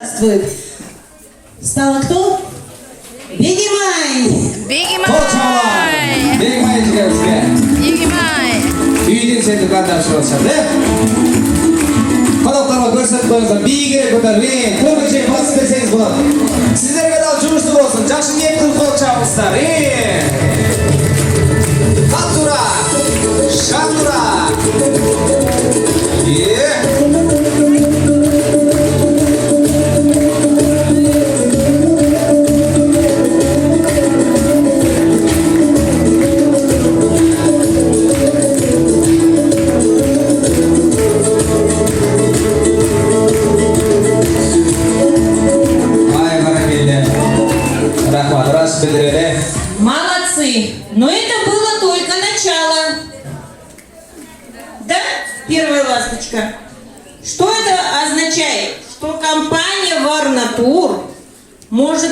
Здравствует. Стала кто? Бегемай! Бегемай! Бегемай жігерізге. Бегемай! Үйден сендік андап шығылсын, да? Қонақтарға көрсетіп қойыңыздар. биге көтерілген, көбінше бас берсеңіз болады. Сіздерге дал жұмысты болсын. Жақсы ниетті қол шабыңыздар. Қатура! Шандура! Молодцы! Но это было только начало. Да, первая ласточка? Что это означает? Что компания Варнатур может